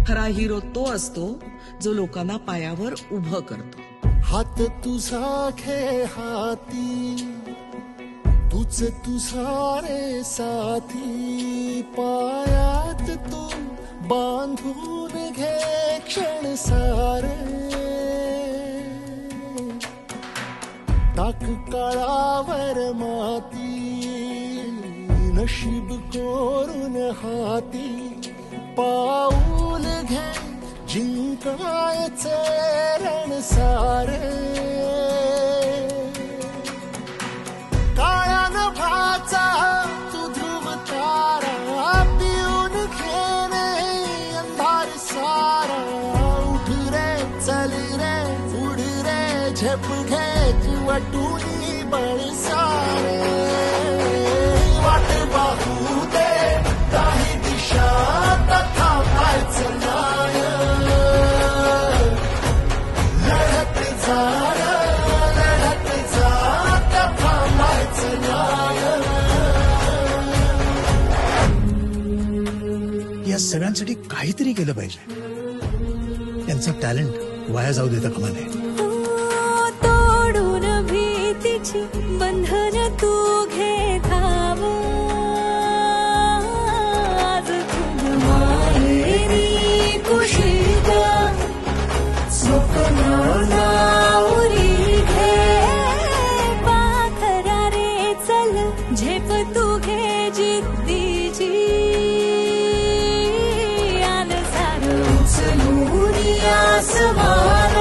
खरा हिरो तो असतो जो लोकांना पायावर उभं करतो. हात तुझा घे हाती, तुझ तुझा रे साथी, पायात तू बांधून घे क्षण सारे. टाक काळावर माती, नशीब कोरून हाती, पाऊल घे जिंकायचे रण सारे. काळ्या नभाचा तू ध्रुव तारा, पिऊन घेणे अंधार सारा. उठ रे चल रे उड रे, झेप घे वटुनी बळ सारे. वाट पाहू दे काही दिशा, तथा पायचं नाय. लढत जा लढत जा, तथा पायचं नाय. या सगळ्यांसाठी काहीतरी केलं पाहिजे. त्यांचं टॅलेंट वाया जाऊ देता कामा नये. बंधन तू घे धाव, आज तुझ माहेरी कुशीत स्वप्नाला उरी घे. पाखरा रे चल झेप तू घे जिद्दीची, आन सार उचलून आसमान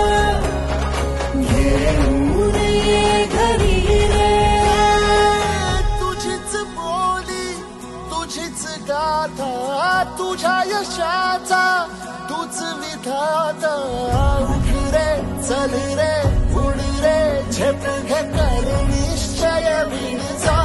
घेऊन ये घरी. तुझ्या यशाचा तूच विधाता. उठ रे चल रे उड रे, झेप घे कर निश्चय विण जा.